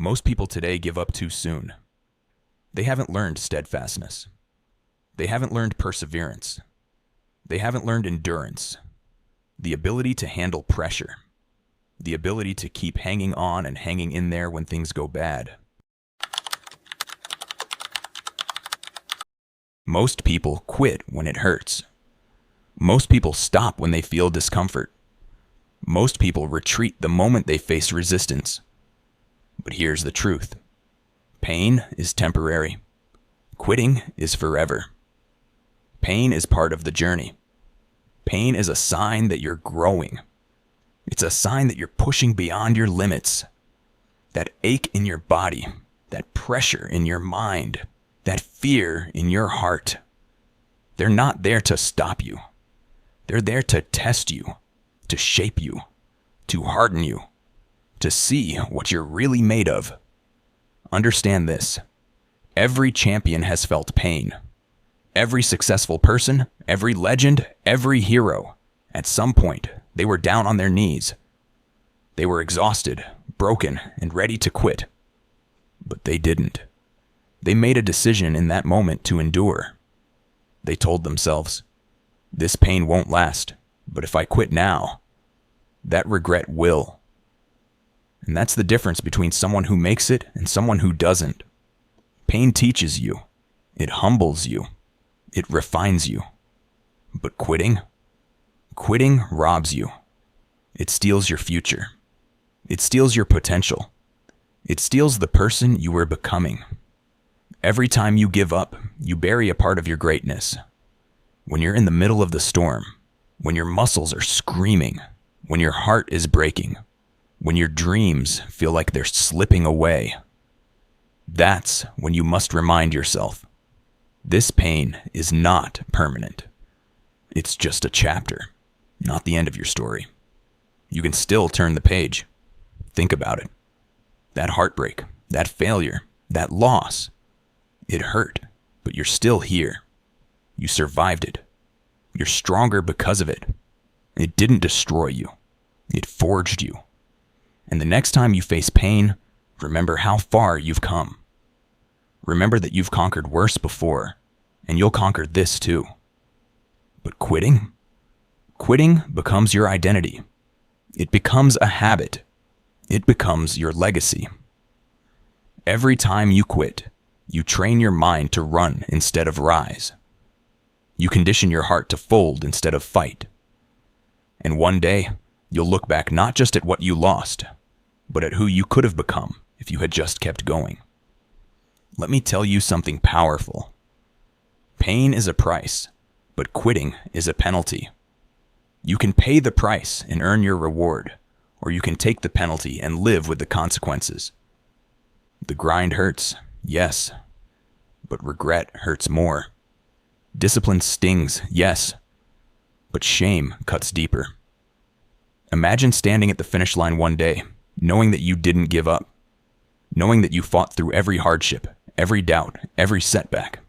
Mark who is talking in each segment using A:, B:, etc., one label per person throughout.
A: Most people today give up too soon. They haven't learned steadfastness. They haven't learned perseverance. They haven't learned endurance, the ability to handle pressure, the ability to keep hanging on and hanging in there when things go bad. Most people quit when it hurts. Most people stop when they feel discomfort. Most people retreat the moment they face resistance. But here's the truth. Pain is temporary. Quitting is forever. Pain is part of the journey. Pain is a sign that you're growing. It's a sign that you're pushing beyond your limits. That ache in your body, that pressure in your mind, that fear in your heart. They're not there to stop you. They're there to test you, to shape you, to harden you, to see what you're really made of. Understand this. Every champion has felt pain. Every successful person, every legend, every hero, at some point, they were down on their knees. They were exhausted, broken, and ready to quit. But they didn't. They made a decision in that moment to endure. They told themselves, this pain won't last, but if I quit now, that regret will. And that's the difference between someone who makes it and someone who doesn't. Pain teaches you. It humbles you. It refines you. But quitting robs you. It steals your future. It steals your potential. It steals the person you were becoming. Every time you give up, you bury a part of your greatness. When you're in the middle of the storm, when your muscles are screaming, when your heart is breaking, when your dreams feel like they're slipping away, that's when you must remind yourself, this pain is not permanent. It's just a chapter, not the end of your story. You can still turn the page. Think about it. That heartbreak, that failure, that loss, it hurt, but you're still here. You survived it. You're stronger because of it. It didn't destroy you. It forged you. And the next time you face pain, remember how far you've come. Remember that you've conquered worse before, and you'll conquer this too. But quitting becomes your identity. It becomes a habit. It becomes your legacy. Every time you quit, you train your mind to run instead of rise. You condition your heart to fold instead of fight. And one day, you'll look back not just at what you lost, but at who you could have become if you had just kept going. Let me tell you something powerful. Pain is a price, but quitting is a penalty. You can pay the price and earn your reward, or you can take the penalty and live with the consequences. The grind hurts, yes, but regret hurts more. Discipline stings, yes, but shame cuts deeper. Imagine standing at the finish line one day, knowing that you didn't give up, knowing that you fought through every hardship, every doubt, every setback.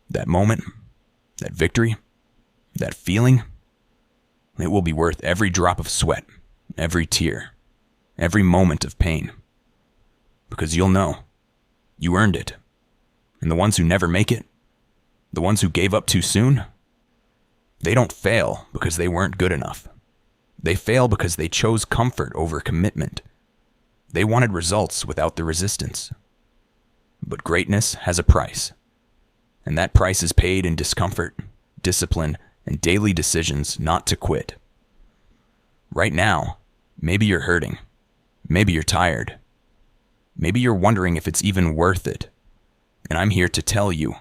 A: That moment, that victory, that feeling, it will be worth every drop of sweat, every tear, every moment of pain. Because you'll know, you earned it. And the ones who never make it, the ones who gave up too soon, they don't fail because they weren't good enough. They fail because they chose comfort over commitment. They wanted results without the resistance. But greatness has a price. And that price is paid in discomfort, discipline, and daily decisions not to quit. Right now, maybe you're hurting. Maybe you're tired. Maybe you're wondering if it's even worth it. And I'm here to tell you,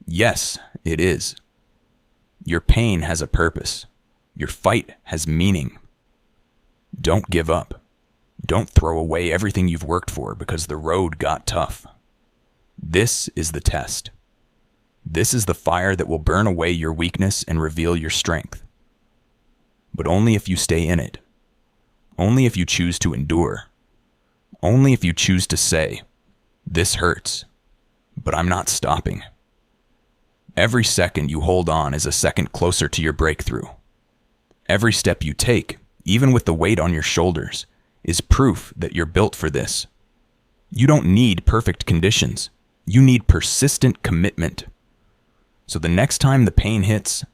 A: yes, it is. Your pain has a purpose. Your fight has meaning. Don't give up. Don't throw away everything you've worked for because the road got tough. This is the test. This is the fire that will burn away your weakness and reveal your strength. But only if you stay in it. Only if you choose to endure. Only if you choose to say, this hurts, but I'm not stopping. Every second you hold on is a second closer to your breakthrough. Every step you take, even with the weight on your shoulders, is proof that you're built for this. You don't need perfect conditions. You need persistent commitment. So the next time the pain hits,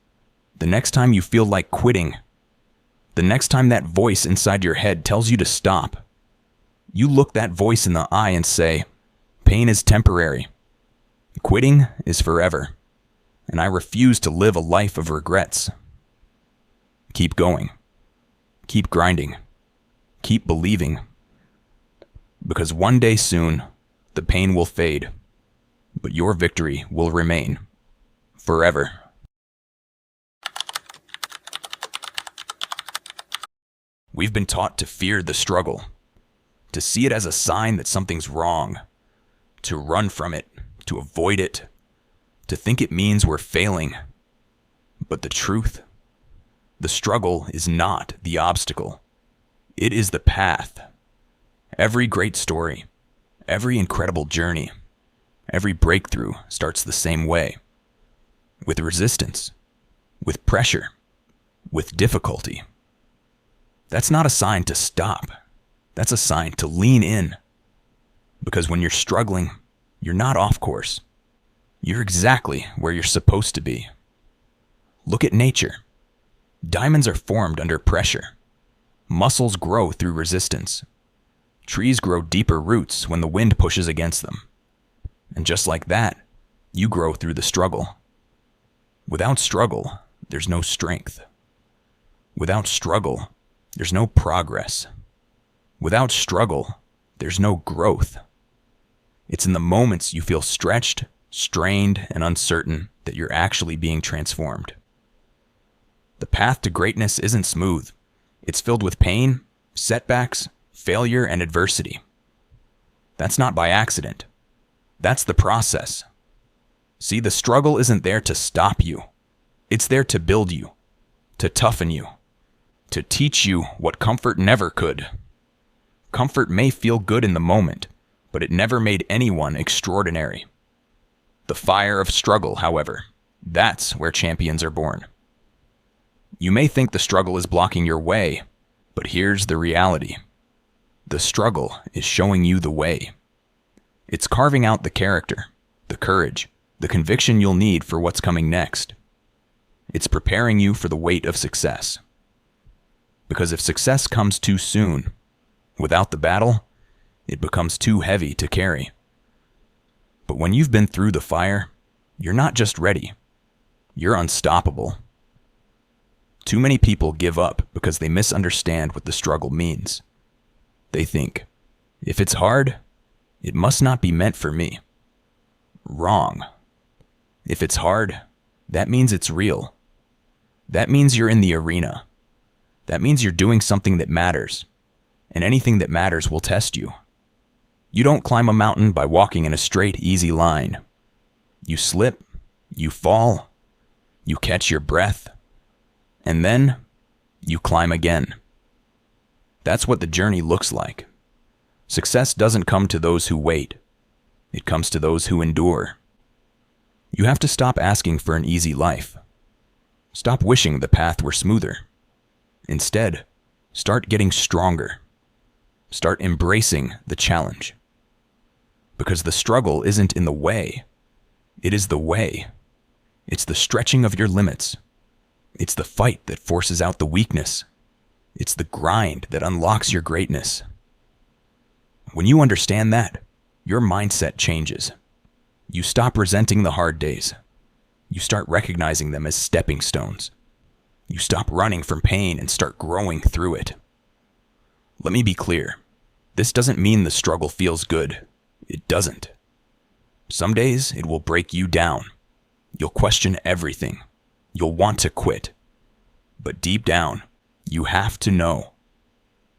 A: the next time you feel like quitting, the next time that voice inside your head tells you to stop, you look that voice in the eye and say, pain is temporary. Quitting is forever. And I refuse to live a life of regrets. Keep going. Keep grinding. Keep believing. Because one day soon, the pain will fade, but your victory will remain forever. We've been taught to fear the struggle, to see it as a sign that something's wrong, to run from it, to avoid it, to think it means we're failing. But the truth, the struggle is not the obstacle. It is the path. Every great story, every incredible journey, every breakthrough starts the same way. With resistance, with pressure, with difficulty. That's not a sign to stop. That's a sign to lean in. Because when you're struggling, you're not off course. You're exactly where you're supposed to be. Look at nature. Diamonds are formed under pressure. Muscles grow through resistance. Trees grow deeper roots when the wind pushes against them. And just like that, you grow through the struggle. Without struggle, there's no strength. Without struggle, there's no progress. Without struggle, there's no growth. It's in the moments you feel stretched, strained, and uncertain that you're actually being transformed. The path to greatness isn't smooth. It's filled with pain, setbacks, failure, and adversity. That's not by accident. That's the process. See, the struggle isn't there to stop you. It's there to build you, to toughen you, to teach you what comfort never could. Comfort may feel good in the moment, but it never made anyone extraordinary. The fire of struggle, however, that's where champions are born. You may think the struggle is blocking your way, but here's the reality. The struggle is showing you the way. It's carving out the character, the courage, the conviction you'll need for what's coming next. It's preparing you for the weight of success. Because if success comes too soon, without the battle, it becomes too heavy to carry. But when you've been through the fire, you're not just ready, you're unstoppable. Too many people give up because they misunderstand what the struggle means. They think, if it's hard, it must not be meant for me. Wrong. If it's hard, that means it's real. That means you're in the arena. That means you're doing something that matters, and anything that matters will test you. You don't climb a mountain by walking in a straight, easy line. You slip, you fall, you catch your breath, and then you climb again. That's what the journey looks like. Success doesn't come to those who wait. It comes to those who endure. You have to stop asking for an easy life. Stop wishing the path were smoother. Instead, start getting stronger. Start embracing the challenge. Because the struggle isn't in the way. It is the way. It's the stretching of your limits. It's the fight that forces out the weakness. It's the grind that unlocks your greatness. When you understand that, your mindset changes. You stop resenting the hard days. You start recognizing them as stepping stones. You stop running from pain and start growing through it. Let me be clear. This doesn't mean the struggle feels good. It doesn't. Some days it will break you down. You'll question everything. You'll want to quit. But deep down, you have to know.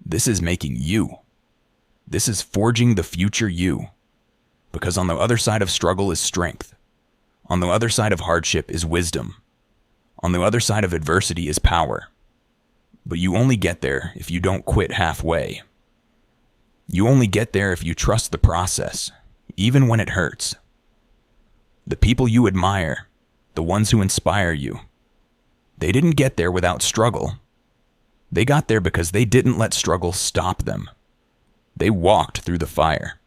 A: This is making you. This is forging the future you. Because on the other side of struggle is strength. On the other side of hardship is wisdom. On the other side of adversity is power. But you only get there if you don't quit halfway. You only get there if you trust the process, even when it hurts. The people you admire, the ones who inspire you, they didn't get there without struggle. They got there because they didn't let struggle stop them. They walked through the fire.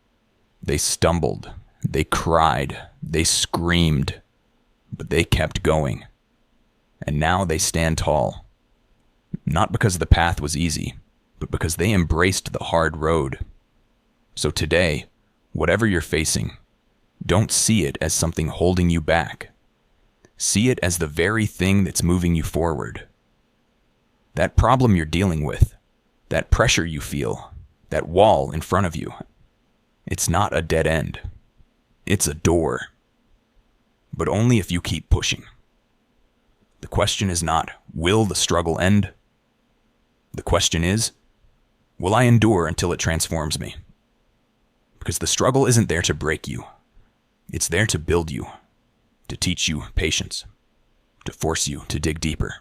A: They stumbled, they cried, they screamed, but they kept going. And now they stand tall. Not because the path was easy, but because they embraced the hard road. So today, whatever you're facing, don't see it as something holding you back. See it as the very thing that's moving you forward. That problem you're dealing with, that pressure you feel, that wall in front of you, it's not a dead end. It's a door. But only if you keep pushing. The question is not, will the struggle end? The question is, will I endure until it transforms me? Because the struggle isn't there to break you. It's there to build you, to teach you patience, to force you to dig deeper,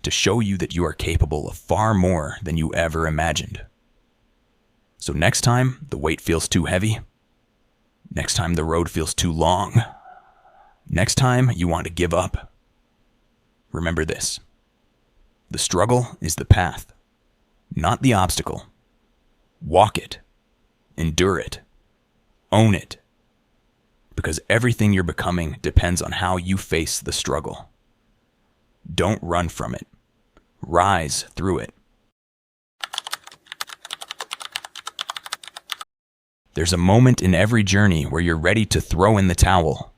A: to show you that you are capable of far more than you ever imagined. So next time the weight feels too heavy, next time the road feels too long, next time you want to give up, remember this. The struggle is the path, not the obstacle. Walk it, endure it, own it, because everything you're becoming depends on how you face the struggle. Don't run from it. Rise through it. There's a moment in every journey where you're ready to throw in the towel.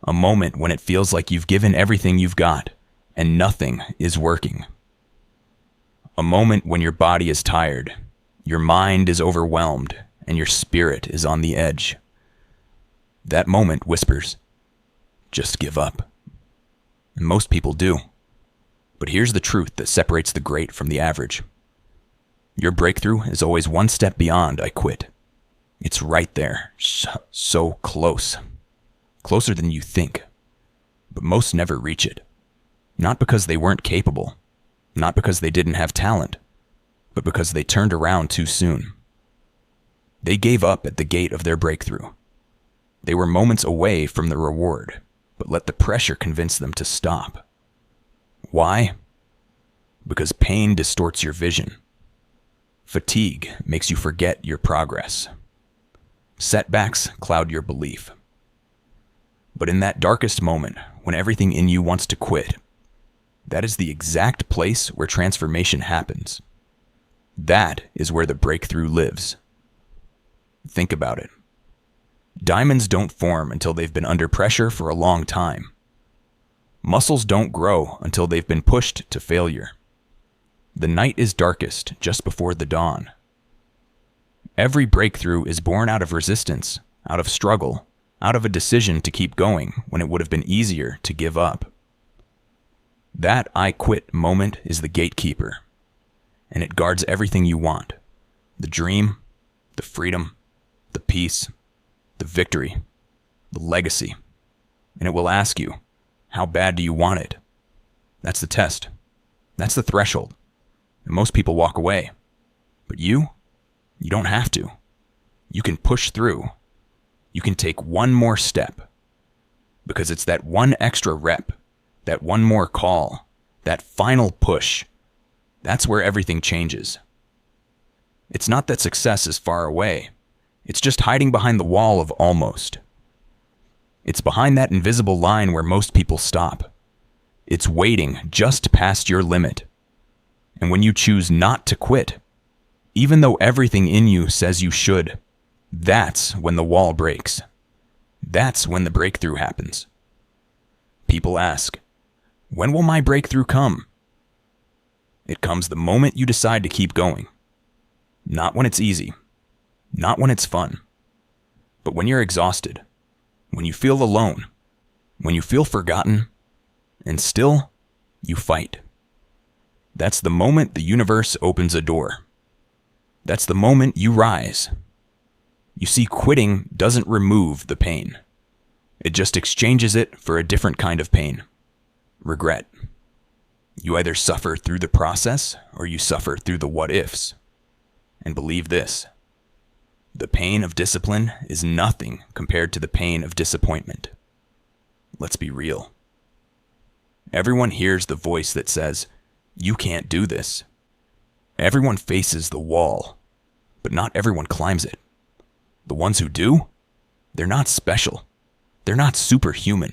A: A moment when it feels like you've given everything you've got and nothing is working. A moment when your body is tired, your mind is overwhelmed, and your spirit is on the edge. That moment whispers, just give up. And most people do. But here's the truth that separates the great from the average. Your breakthrough is always one step beyond I quit. It's right there, so close. Closer than you think. But most never reach it. Not because they weren't capable, not because they didn't have talent, but because they turned around too soon. They gave up at the gate of their breakthrough. They were moments away from the reward, but let the pressure convince them to stop. Why? Because pain distorts your vision. Fatigue makes you forget your progress. Setbacks cloud your belief. But in that darkest moment, when everything in you wants to quit, that is the exact place where transformation happens. That is where the breakthrough lives. Think about it. Diamonds don't form until they've been under pressure for a long time. Muscles don't grow until they've been pushed to failure. The night is darkest just before the dawn. Every breakthrough is born out of resistance, out of struggle, out of a decision to keep going when it would have been easier to give up. That I quit moment is the gatekeeper, and it guards everything you want. The dream, the freedom, the peace, the victory, the legacy. And it will ask you, how bad do you want it? That's the test. That's the threshold. And most people walk away. But you don't have to. You can push through. You can take one more step. Because it's that one extra rep, that one more call, that final push. That's where everything changes. It's not that success is far away. It's just hiding behind the wall of almost. It's behind that invisible line where most people stop. It's waiting just past your limit. And when you choose not to quit, even though everything in you says you should, that's when the wall breaks. That's when the breakthrough happens. People ask, when will my breakthrough come? It comes the moment you decide to keep going. Not when it's easy. Not when it's fun. But when you're exhausted. When you feel alone. When you feel forgotten. And still, you fight. That's the moment the universe opens a door. That's the moment you rise. You see, quitting doesn't remove the pain. It just exchanges it for a different kind of pain. Regret. You either suffer through the process or you suffer through the what-ifs. And believe this. The pain of discipline is nothing compared to the pain of disappointment. Let's be real. Everyone hears the voice that says, you can't do this. Everyone faces the wall, but not everyone climbs it. The ones who do, they're not special. They're not superhuman.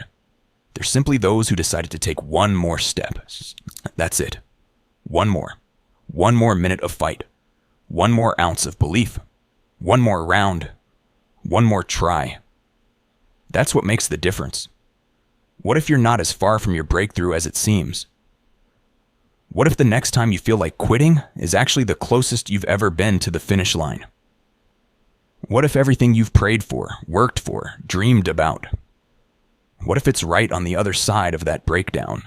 A: They're simply those who decided to take one more step. That's it. One more. One more minute of fight. One more ounce of belief. One more round. One more try. That's what makes the difference. What if you're not as far from your breakthrough as it seems? What if the next time you feel like quitting is actually the closest you've ever been to the finish line? What if everything you've prayed for, worked for, dreamed about? What if it's right on the other side of that breakdown?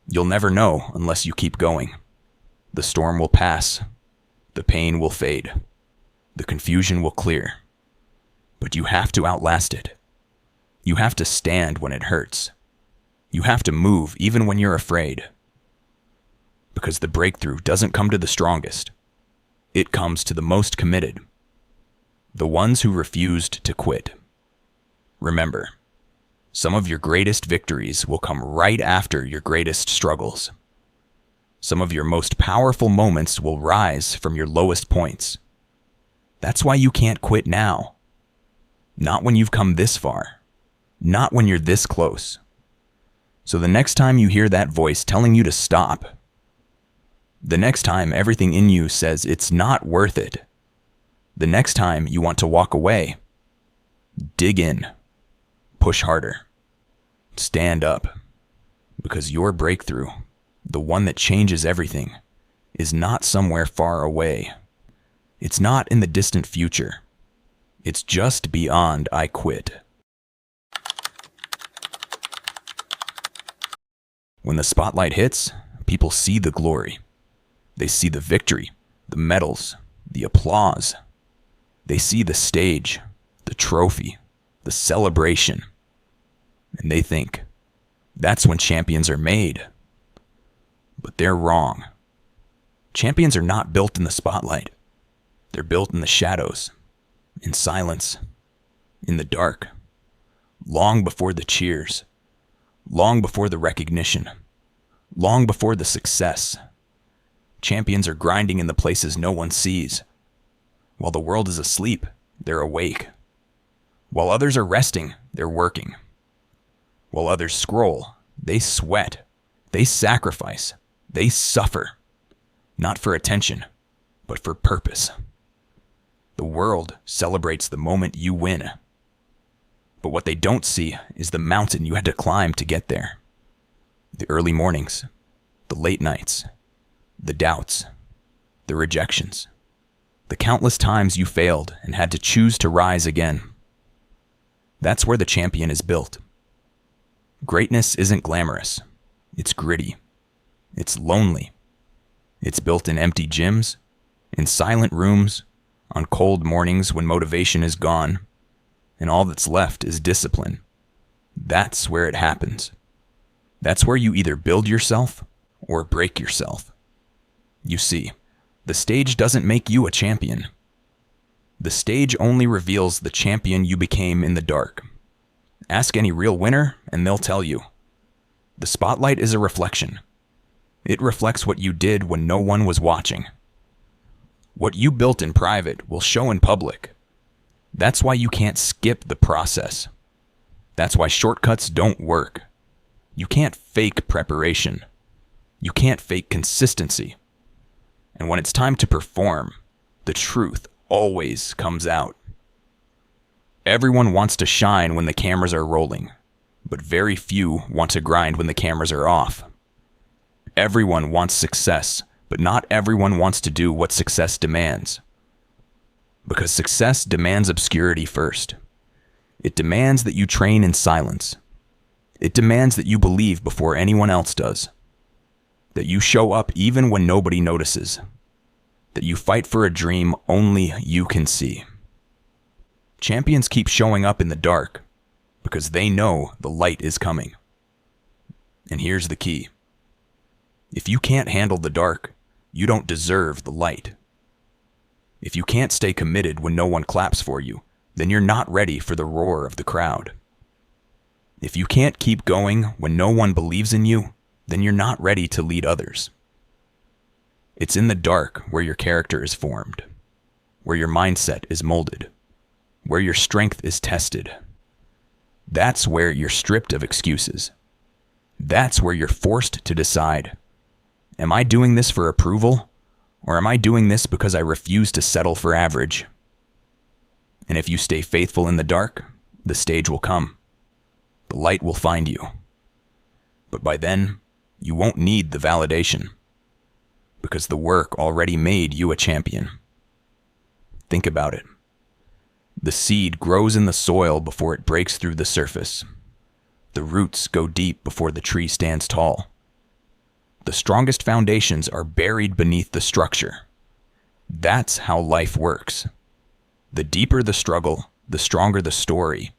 A: You'll never know unless you keep going. The storm will pass. The pain will fade. The confusion will clear. But you have to outlast it. You have to stand when it hurts. You have to move even when you're afraid. Because the breakthrough doesn't come to the strongest. It comes to the most committed. The ones who refused to quit. Remember, some of your greatest victories will come right after your greatest struggles. Some of your most powerful moments will rise from your lowest points. That's why you can't quit now. Not when you've come this far. Not when you're this close. So the next time you hear that voice telling you to stop, the next time everything in you says it's not worth it, the next time you want to walk away, dig in, push harder, stand up, because your breakthrough, the one that changes everything, is not somewhere far away. It's not in the distant future. It's just beyond I quit. When the spotlight hits, people see the glory. They see the victory, the medals, the applause. They see the stage, the trophy, the celebration. And they think, that's when champions are made. But they're wrong. Champions are not built in the spotlight. They're built in the shadows, in silence, in the dark, long before the cheers, long before the recognition, long before the success. Champions are grinding in the places no one sees. While the world is asleep, they're awake. While others are resting, they're working. While others scroll, they sweat, they sacrifice, they suffer. Not for attention, but for purpose. The world celebrates the moment you win. But what they don't see is the mountain you had to climb to get there. The early mornings, the late nights, the doubts, the rejections, the countless times you failed and had to choose to rise again. That's where the champion is built. Greatness isn't glamorous. It's gritty. It's lonely. It's built in empty gyms, in silent rooms, on cold mornings when motivation is gone, and all that's left is discipline. That's where it happens. That's where you either build yourself or break yourself. You see, the stage doesn't make you a champion. The stage only reveals the champion you became in the dark. Ask any real winner, and they'll tell you. The spotlight is a reflection. It reflects what you did when no one was watching. What you built in private will show in public. That's why you can't skip the process. That's why shortcuts don't work. You can't fake preparation. You can't fake consistency. And when it's time to perform, the truth always comes out. Everyone wants to shine when the cameras are rolling, but very few want to grind when the cameras are off. Everyone wants success, but not everyone wants to do what success demands. Because success demands obscurity first. It demands that you train in silence. It demands that you believe before anyone else does. That you show up even when nobody notices. That you fight for a dream only you can see. Champions keep showing up in the dark because they know the light is coming. And here's the key. If you can't handle the dark, you don't deserve the light. If you can't stay committed when no one claps for you, then you're not ready for the roar of the crowd. If you can't keep going when no one believes in you, then you're not ready to lead others. It's in the dark where your character is formed, where your mindset is molded, where your strength is tested. That's where you're stripped of excuses. That's where you're forced to decide, am I doing this for approval, or am I doing this because I refuse to settle for average? And if you stay faithful in the dark, the stage will come. The light will find you. But by then, you won't need the validation, because the work already made you a champion. Think about it. The seed grows in the soil before it breaks through the surface. The roots go deep before the tree stands tall. The strongest foundations are buried beneath the structure. That's how life works. The deeper the struggle, the stronger the story.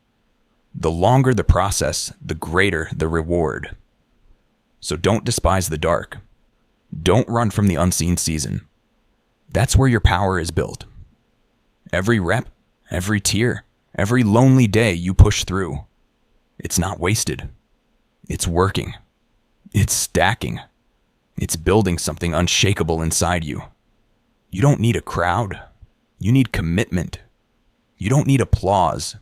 A: The longer the process, the greater the reward. So don't despise the dark. Don't run from the unseen season. That's where your power is built. Every rep, every tear, every lonely day you push through, it's not wasted. It's working. It's stacking. It's building something unshakable inside you. You don't need a crowd. You need commitment. You don't need applause.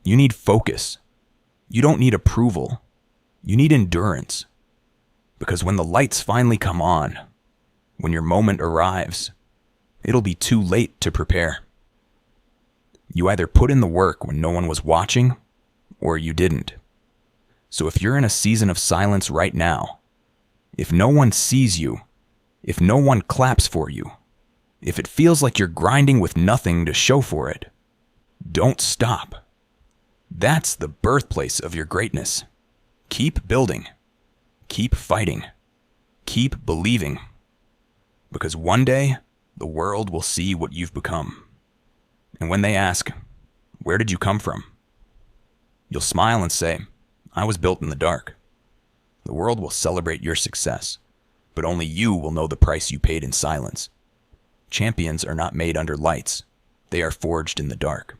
A: You need focus. You don't need approval. You need endurance. Because when the lights finally come on, when your moment arrives, it'll be too late to prepare. You either put in the work when no one was watching, or you didn't. So if you're in a season of silence right now, if no one sees you, if no one claps for you, if it feels like you're grinding with nothing to show for it, don't stop. That's the birthplace of your greatness. Keep building. Keep fighting. Keep believing. Because one day, the world will see what you've become. And when they ask, where did you come from? You'll smile and say, I was built in the dark. The world will celebrate your success, but only you will know the price you paid in silence. Champions are not made under lights. They are forged in the dark.